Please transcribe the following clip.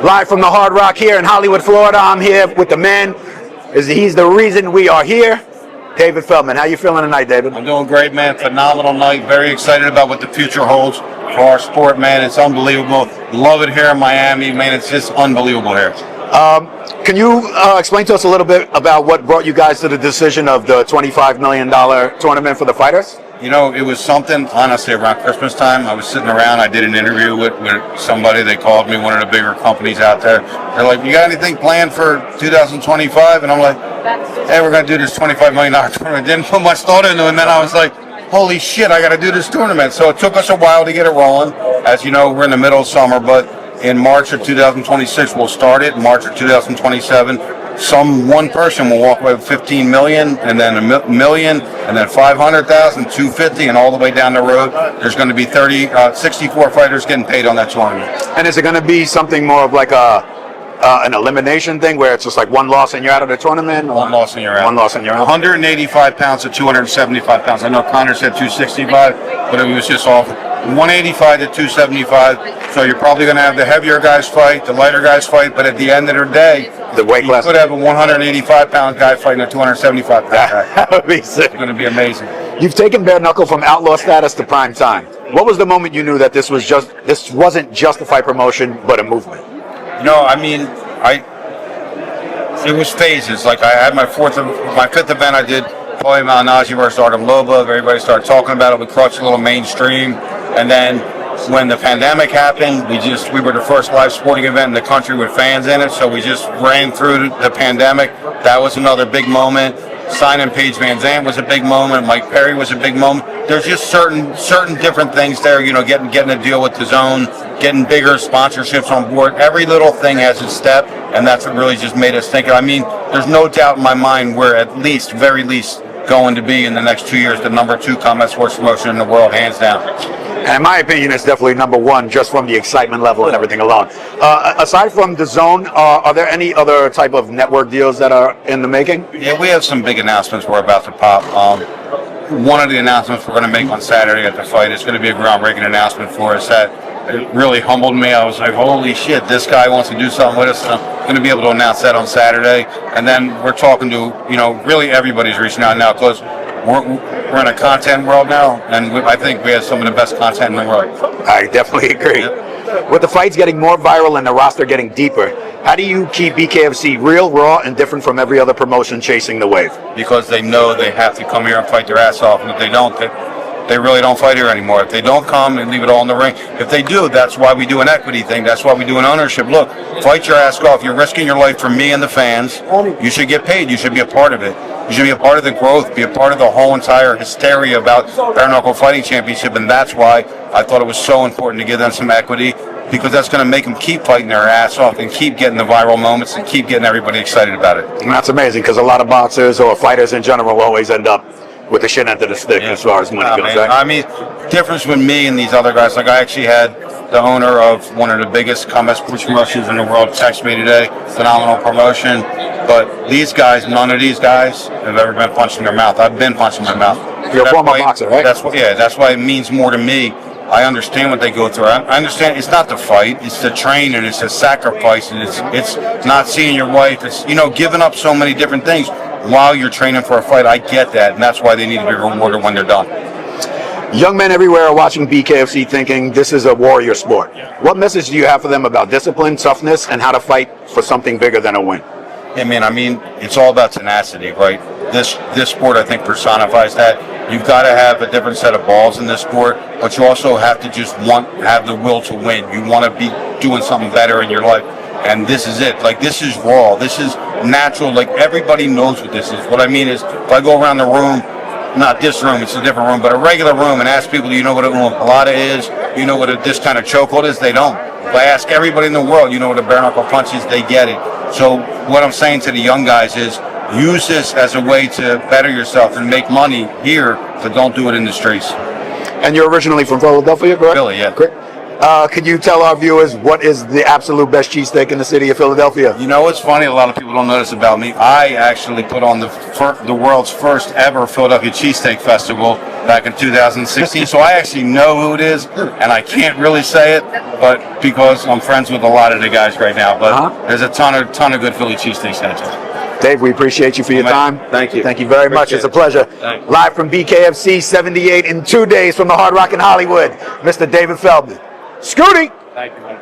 Live from the Hard Rock here in Hollywood, Florida. I'm here with the man. He's the reason we are here. David Feldman. How you feeling tonight, David? I'm doing great, man. Phenomenal night. Very excited about what the future holds for our sport, man. It's unbelievable. Love it here in Miami, man. It's just unbelievable here. Can you explain to us a little bit about what brought you guys to the decision of the $25 million tournament for the fighters? You know, it was something, honestly, around Christmas time. I was sitting around. I did an interview with somebody. They called me, one of the bigger companies out there. They're like, you got anything planned for 2025? And I'm like, hey, we're going to do this $25 million tournament. Didn't put much thought into it. And then I was like, holy shit, I got to do this tournament. So it took us a while to get it rolling. As you know, we're in the middle of summer, but in March of 2026, we'll start it. In March of 2027, one person will walk away with 15 million, and then a million, and then 500,000, 250, and all the way down the road. There's going to be 64 fighters getting paid on that tournament. And is it going to be something more of like an elimination thing, where it's just like one loss and you're out of the tournament? One loss and you're out. One loss and you're out. 185 pounds to 275 pounds. I know Connor said 265, but it was just off. 185 to 275. So you're probably going to have the heavier guys fight, the lighter guys fight, but at the end of the day, the weight class, you could have a 185-pound guy fighting a 275-pound guy. That would be sick. It's going to be amazing. You've taken Bare Knuckle from outlaw status to prime time. What was the moment you knew that this wasn't just a fight promotion, but a movement? You know, I mean, it was phases. Like I had my fifth event. I did Paulie Malignaggi versus Artem Lobov. Everybody started talking about it. We crossed a little mainstream, and then when the pandemic happened, we were the first live sporting event in the country with fans in it. So we just ran through the pandemic. That was another big moment. Signing Paige Van Zandt was a big moment. Mike Perry was a big moment. There's just certain different things there. You know, getting a deal with the Zone, getting bigger sponsorships on board. Every little thing has its step, and that's what really just made us think. I mean, there's no doubt in my mind we're very least going to be in the next 2 years the number 2 combat sports promotion in the world, hands down. And in my opinion, it's definitely number 1 just from the excitement level and everything alone. Aside from the Zone, are there any other type of network deals that are in the making? Yeah, we have some big announcements we're about to pop. One of the announcements we're going to make on Saturday at the fight is going to be a groundbreaking announcement for us that it really humbled me. I was like, holy shit, this guy wants to do something with us. And I'm going to be able to announce that on Saturday. And then we're talking to, really everybody's reaching out now because we're in a content world now, and I think we have some of the best content in the world. I definitely agree. Yep. With the fights getting more viral and the roster getting deeper, how do you keep BKFC real, raw, and different from every other promotion chasing the wave? Because they know they have to come here and fight their ass off, and if they don't, they really don't fight here anymore. If they don't come, they leave it all in the ring. If they do, that's why we do an equity thing. That's why we do an ownership. Look, fight your ass off. You're risking your life for me and the fans. You should get paid. You should be a part of it. You should be a part of the growth, be a part of the whole entire hysteria about Bare Knuckle Fighting Championship, and that's why I thought it was so important to give them some equity, because that's going to make them keep fighting their ass off and keep getting the viral moments and keep getting everybody excited about it. And that's amazing, because a lot of boxers or fighters in general always end up with the shit end of the stick as far as money goes. I mean, difference with me and these other guys, like I actually had the owner of one of the biggest combat sports promotions in the world text me today, phenomenal promotion. But these guys, none of these guys have ever been punched in their mouth. I've been punched in my mouth. You're a former boxer, right? That's why it means more to me. I understand what they go through. I understand it's not the fight, it's the training, it's the sacrifice, and it's not seeing your wife. It's giving up so many different things while you're training for a fight. I get that, and that's why they need to be rewarded when they're done. Young men everywhere are watching BKFC thinking this is a warrior sport. What message do you have for them about discipline, toughness, and how to fight for something bigger than a win? I mean, it's all about tenacity, right? This sport, I think, personifies that. You've got to have a different set of balls in this sport, but you also have to just have the will to win. You want to be doing something better in your life, and this is it. Like, this is raw. This is natural. Like, everybody knows what this is. What I mean is, if I go around the room, not this room, it's a different room, but a regular room, and ask people, do you know what a colada is? You know what this kind of chokehold is? They don't. If I ask everybody in the world, you know what a bare knuckle punch is? They get it. So what I'm saying to the young guys is, use this as a way to better yourself and make money here, but don't do it in the streets. And you're originally from Philadelphia, correct? Philly, yeah. Correct. Could you tell our viewers what is the absolute best cheesesteak in the city of Philadelphia? You know what's funny? A lot of people don't notice about me. I actually put on the world's first ever Philadelphia Cheesesteak Festival back in 2016. So I actually know who it is, and I can't really say it, but because I'm friends with a lot of the guys right now. But there's a ton of good Philly cheesesteaks out there. Dave, we appreciate you for your time. Thank you. Thank you very much. It's a pleasure. Live from BKFC 78 in 2 days from the Hard Rock in Hollywood, Mr. David Feldman. Scooty! Thank you, man.